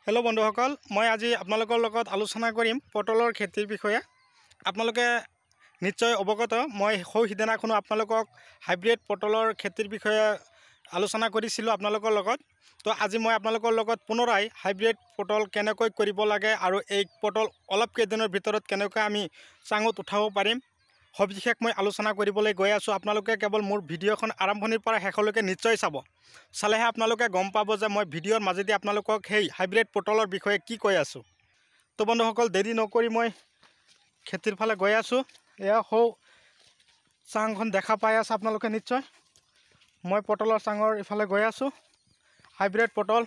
Hello बंधुসকল मैं आज आपनालोকৰ লগত आलोचना কৰিম পটলৰ খেতিৰ বিষয়ে। আপোনালোকে নিশ্চয় অৱগত মই সিদিনাখনো আপোনালোকক হাইব্ৰিড পটলৰ খেতিৰ বিষয়ে আলোচনা কৰিছিলোঁ আপোনালোকৰ লগত। তো আজি মই আপোনালোকৰ লগত পুনৰাই হাইব্ৰিড পটল কেনেকৈ কৰিব লাগে আৰু এই পটল অলপ কেইদিনৰ ভিতৰত কেনেকৈ আমি চাঙত উঠাব পাৰিম সবিশেষ মই আলোচনা কৰিবলৈ গৈ আছোঁ। আপোনালোকে কেৱল মোৰ ভিডিঅ'খন আৰম্ভণিৰ পৰা শেষলৈকে নিশ্চয় চাব, চালেহে আপোনালোকে গম পাব যে মই ভিডিঅ'ৰ মাজেদি আপোনালোকক সেই হাইব্ৰিড পটলৰ বিষয়ে কি কৈ আছোঁ। তো বন্ধুসকল দেৰি নকৰি মই খেতিৰ ফালে গৈ আছোঁ। এয়া সৌ চাংখন দেখা পাই আছে আপোনালোকে নিশ্চয়। মই পটলৰ চাঙৰ ইফালে গৈ আছোঁ। হাইব্ৰিড পটল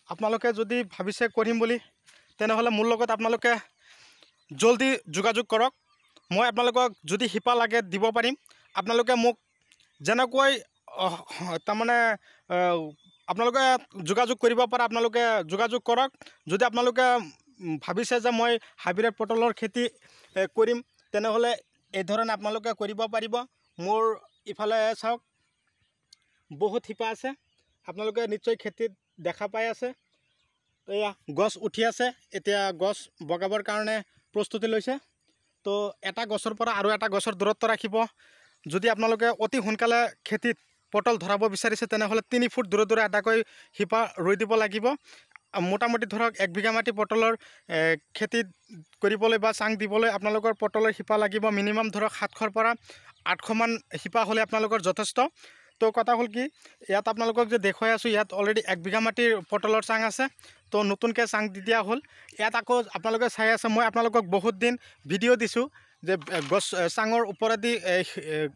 আপোনালোকে যদি ভাবিছে কৰিম বুলি তেনেহ'লে মোৰ লগত আপোনালোকে জলদি যোগাযোগ কৰক। মই আপোনালোকক যদি শিপা লাগে দিব পাৰিম। আপোনালোকে মোক যেনেকৈ তাৰমানে আপোনালোকে যোগাযোগ কৰিব পাৰে আপোনালোকে যোগাযোগ কৰক। যদি আপোনালোকে ভাবিছে যে মই হাইব্ৰিড পটলৰ খেতি কৰিম তেনেহ'লে এই ধৰণে আপোনালোকে কৰিব পাৰিব। মোৰ ইফালে চাওক বহুত শিপা আছে, আপোনালোকে নিশ্চয় খেতিত দেখা পাই আছে। এয়া গছ উঠি আছে, এতিয়া গছ বগাবৰ কাৰণে প্ৰস্তুতি লৈছে। তো এটা গছৰ পৰা আৰু এটা গছৰ দূৰত্ব ৰাখিব। যদি আপোনালোকে অতি সোনকালে খেতিত পটল ধৰাব বিচাৰিছে তেনেহ'লে 3 ফুট দূৰে দূৰে এটাকৈ শিপা ৰুই দিব লাগিব। মোটামুটি ধৰক 1 বিঘা মাটি পটলৰ খেতি কৰিবলৈ বা চাং দিবলৈ আপোনালোকৰ পটলৰ শিপা লাগিব মিনিমাম ধৰক 700ৰ পৰা 800 মান শিপা হ'লে আপোনালোকৰ যথেষ্ট। তো কথা হ'ল কি, ইয়াত আপোনালোকক যে দেখুৱাই আছোঁ ইয়াত অলৰেডি 1 বিঘা মাটিৰ পটলৰ চাং আছে। তো নতুনকৈ চাং দি দিয়া হ'ল। ইয়াত আকৌ আপোনালোকে চাই আছে মই আপোনালোকক বহুত দিন ভিডিঅ' দিছোঁ যে গছ চাঙৰ ওপৰেদি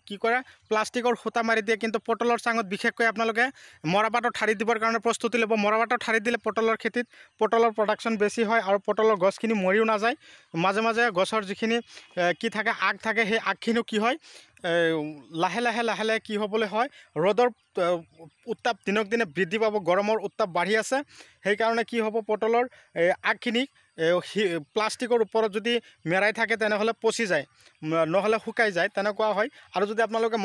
কি কৰে প্লাষ্টিকৰ সূতা মাৰি দিয়ে, কিন্তু পটলৰ চাঙত বিশেষকৈ আপোনালোকে মৰাপাতৰ ঠাৰি দিবৰ কাৰণে প্ৰস্তুতি ল'ব। মৰাপাতৰ ঠাৰি দিলে পটলৰ খেতিত পটলৰ প্ৰডাকশ্যন বেছি হয় আৰু পটলৰ গছখিনি মৰিও নাযায়। মাজে মাজে গছৰ যিখিনি কি থাকে আগ থাকে সেই আগখিনিও কি হয় লাহে লাহে কি হ'বলৈ হয়, ৰ'দৰ উত্তাপ দিনক দিনে বৃদ্ধি পাব, গৰমৰ উত্তাপ বাঢ়ি আছে। সেইকাৰণে কি হ'ব পটলৰ আগখিনি প্লাষ্টিকৰ ওপৰত যদি মেৰাই থাকে তেনেহ'লে পচি যায়, নহ'লে শুকাই যায়, তেনেকুৱা হয়। আৰু যদি আপোনালোকে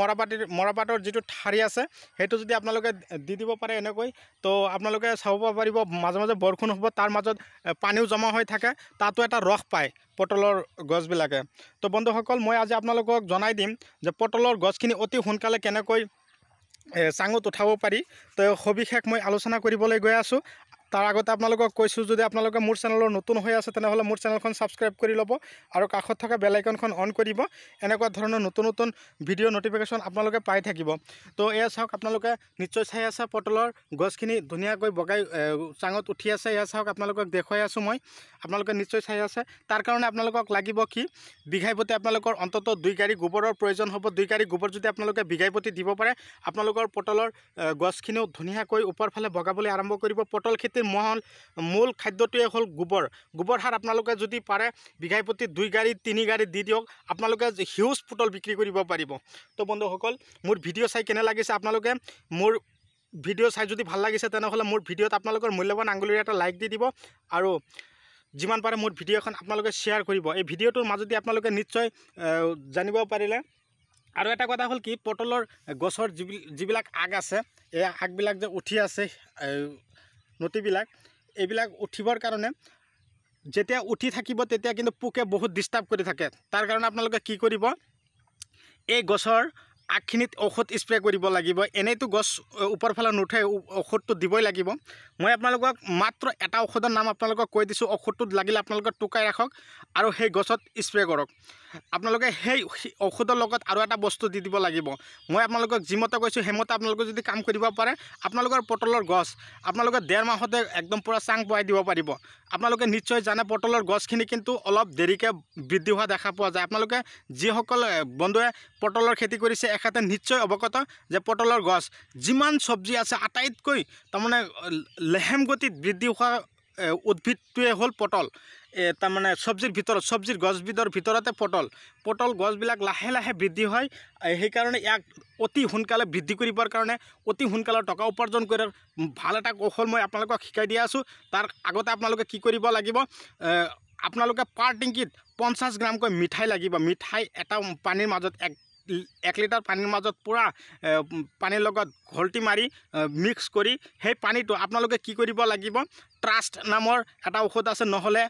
মৰাপাতৰ যিটো ঠাৰি আছে সেইটো যদি আপোনালোকে দি দিব পাৰে এনেকৈ, তো আপোনালোকে চাব পাৰিব মাজে মাজে বৰষুণ হ'ব, তাৰ মাজত পানীও জমা হৈ থাকে, তাতো এটা ৰস পায় পটলৰ গছবিলাকে। তো বন্ধুসকল মই আজি আপোনালোকক জনাই দিম যে পটলৰ গছখিনি অতি সোনকালে কেনেকৈ চাঙত উঠাব পাৰি। তো সবিশেষ মই আলোচনা কৰিবলৈ গৈ আছোঁ। তাৰ আগতে আপোনালোকক কৈছোঁ যদি আপোনালোকে মোৰ চেনেলৰ নতুন হৈ আছে তেনেহ'লে মোৰ চেনেলখন ছাবস্ক্ৰাইব কৰি ল'ব আৰু কাষত থকা বেল আইকনখন অন কৰিব। এনেকুৱা ধৰণৰ নতুন নতুন ভিডিঅ' নটিফিকেশ্যন আপোনালোকে পাই থাকিব। তো এয়া চাওক আপোনালোকে নিশ্চয় চাই আছে পটলৰ গছখিনি ধুনীয়াকৈ বগাই চাঙত উঠি আছে। এয়া চাওক আপোনালোকক দেখুৱাই আছোঁ মই, আপোনালোকে নিশ্চয় চাই আছে। তাৰ কাৰণে আপোনালোকক লাগিব কি বিঘাই প্ৰতি আপোনালোকৰ অন্ততঃ 2 গাড়ী গোবৰৰ প্ৰয়োজন হ'ব। 2 গাড়ী গোবৰ যদি আপোনালোকে বিঘাই প্ৰতি দিব পাৰে আপোনালোকৰ পটলৰ গছখিনিও ধুনীয়াকৈ ওপৰ ফালে বগাবলৈ আৰম্ভ কৰিব। পটল খেতিৰ মূল খাদ্যটোৱে হ'ল গোবৰ সাৰ। আপোনালোকে যদি পাৰে বিঘাই প্ৰতি 2 গাড়ী 3 গাড়ী দি দিয়ক, আপোনালোকে হিউজ পটল বিক্ৰী কৰিব পাৰিব। তো বন্ধুসকল মোৰ ভিডিঅ' চাই কেনে লাগিছে, আপোনালোকে মোৰ ভিডিঅ' চাই যদি ভাল লাগিছে তেনেহ'লে মোৰ ভিডিঅ'ত আপোনালোকৰ মূল্যৱান আঙুলিৰে এটা লাইক দি দিব আৰু যিমান পাৰে মোৰ ভিডিঅ'খন আপোনালোকে শ্বেয়াৰ কৰিব। এই ভিডিঅ'টোৰ মাজেদি আপোনালোকে নিশ্চয় জানিব পাৰিলে। আৰু এটা কথা হ'ল কি পটলৰ গছৰ যিবিলাক আগ আছে এই আগবিলাক যে উঠি আছে নটিবিলাক, এইবিলাক উঠিবৰ কাৰণে যেতিয়া উঠি থাকিব তেতিয়া কিন্তু পোকে বহুত ডিষ্টাৰ্ব কৰি থাকে। তাৰ কাৰণে আপোনালোকে কি কৰিব, এই গছৰ আগখিনিত ঔষধ স্প্ৰে কৰিব লাগিব। এনেইতো গছ ওপৰ ফালে নুঠে, ঔষধটো দিবই লাগিব। মই আপোনালোকক মাত্ৰ এটা ঔষধৰ নাম আপোনালোকক কৈ দিছোঁ। ঔষধটোত লাগিলে আপোনালোকে টুকাই ৰাখক আৰু সেই গছত স্প্ৰে কৰক। আপোনালোকে সেই ঔষধৰ লগত আৰু এটা বস্তু দি দিব লাগিব। মই আপোনালোকক যিমতে কৈছোঁ সেইমতে আপোনালোকে যদি কাম কৰিব পাৰে আপোনালোকৰ পটলৰ গছ আপোনালোকে 1.5 মাহতে একদম পূৰা চাং পোৱাই দিব পাৰিব। আপোনালোকে নিশ্চয় জানে পটলৰ গছখিনি কিন্তু অলপ দেৰিকৈ বৃদ্ধি হোৱা দেখা পোৱা যায়। আপোনালোকে যিসকল বন্ধুৱে পটলৰ খেতি কৰিছে এখেতে নিশ্চয় অৱগত যে পটলৰ গছ যিমান চব্জি আছে আটাইতকৈ তাৰমানে লেহেম গতিত বৃদ্ধি হোৱা উদ্ভিদটোৱে হ'ল পটল। তাৰমানে চব্জিৰ গছবিধৰ ভিতৰতে পটল গছবিলাক লাহে লাহে বৃদ্ধি হয়। সেইকাৰণে ইয়াক অতি সোনকালে বৃদ্ধি কৰিবৰ কাৰণে অতি সোনকালে টকা উপাৰ্জন কৰাৰ ভাল এটা কৌশল মই আপোনালোকক শিকাই দিয়া আছোঁ। তাৰ আগতে আপোনালোকে কি কৰিব লাগিব, আপোনালোকে পাৰ টেংকিত 50 গ্ৰামকৈ মিঠাই লাগিব। মিঠাই এটা পানীৰ মাজত 1 1 লিটাৰ পানীৰ মাজত পুৰা পানীৰ লগত ঘলটি মাৰি মিক্স কৰি সেই পানীটো আপোনালোকে কি কৰিব লাগিব ট্ৰাষ্ট নামৰ এটা ঔষধ আছে নহ'লে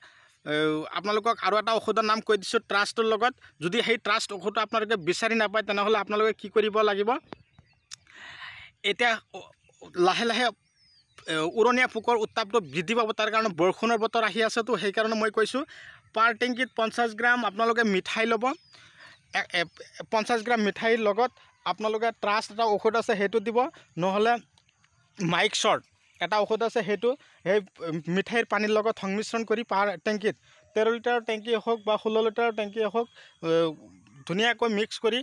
আপোনালোকক আৰু এটা ঔষধৰ নাম কৈ দিছোঁ ট্ৰাষ্টৰ লগত যদি সেই ট্ৰাষ্ট ঔষধটো আপোনালোকে বিচাৰি নাপায় তেনেহ'লে আপোনালোকে কি কৰিব লাগিব এতিয়া লাহে লাহে উৰণীয়া পোকৰ উত্তাপটো বৃদ্ধি পাব তাৰ কাৰণে বৰষুণৰ বতৰ আহি আছে তো সেইকাৰণে মই কৈছোঁ পাৰ টেংকিত 50 গ্ৰাম আপোনালোকে মিঠাই ল'ব 50 গ্ৰাম মিঠাইৰ লগত আপোনালোকে ট্ৰাষ্ট এটা ঔষধ আছে সেইটো দিব নহ'লে মাইক শ্বৰ্ট এটা ঔষধ আছে সেইটো সেই মিঠাইৰ পানীৰ লগত সংমিশ্ৰণ কৰি পাৰ টেংকিত 13 লিটাৰৰ টেংকি হওক বা 16 লিটাৰৰ টেংকি হওক ধুনীয়াকৈ মিক্স কৰি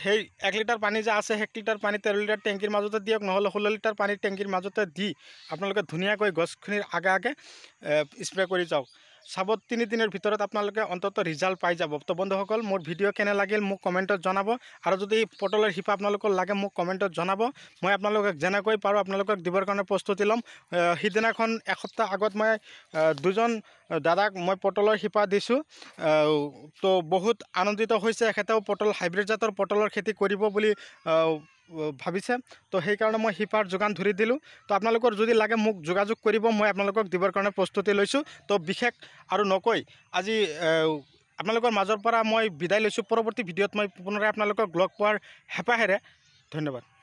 সেই 1 লিটাৰ পানী যে আছে 1 লিটাৰ পানী 13 লিটাৰ টেংকিৰ মাজতে দিয়ক নহ'লে 16 লিটাৰ পানী টেংকিৰ মাজতে দি আপোনালোকে ধুনীয়াকৈ গছখিনিৰ আগে আগে স্প্ৰে কৰি যাওক চাব 3 দিনৰ ভিতৰত আপোনালোকে অন্তত ৰিজাল্ট পাই যাব তো বন্ধুসকল মোৰ ভিডিঅ' কেনে লাগিল মোক কমেণ্টত জনাব আৰু যদি পটলৰ শিপা আপোনালোকৰ লাগে মোক কমেণ্টত জনাব মই আপোনালোকক যেনেকৈ পাৰোঁ আপোনালোকক দিবৰ কাৰণে প্ৰস্তুতি ল'ম সিদিনাখন এসপ্তাহ আগত মই দুজন দাদাক মই পটলৰ শিপা দিছোঁ তো বহুত আনন্দিত হৈছে এখেতেও পটল হাইব্ৰিড জাতৰ পটলৰ খেতি কৰিব বুলি ভাবিছে তো সেইকাৰণে মই শিপাৰ যোগান ধৰি দিলোঁ তো আপোনালোকৰ যদি লাগে মোক যোগাযোগ কৰিব মই আপোনালোকক দিবৰ কাৰণে প্ৰস্তুতি লৈছোঁ তো বিশেষ আৰু নকৈ আজি আপোনালোকৰ মাজৰ পৰা মই বিদায় লৈছোঁ পৰৱৰ্তী ভিডিঅ'ত মই পুনৰাই আপোনালোকক লগ পোৱাৰ হেঁপাহেৰে ধন্যবাদ।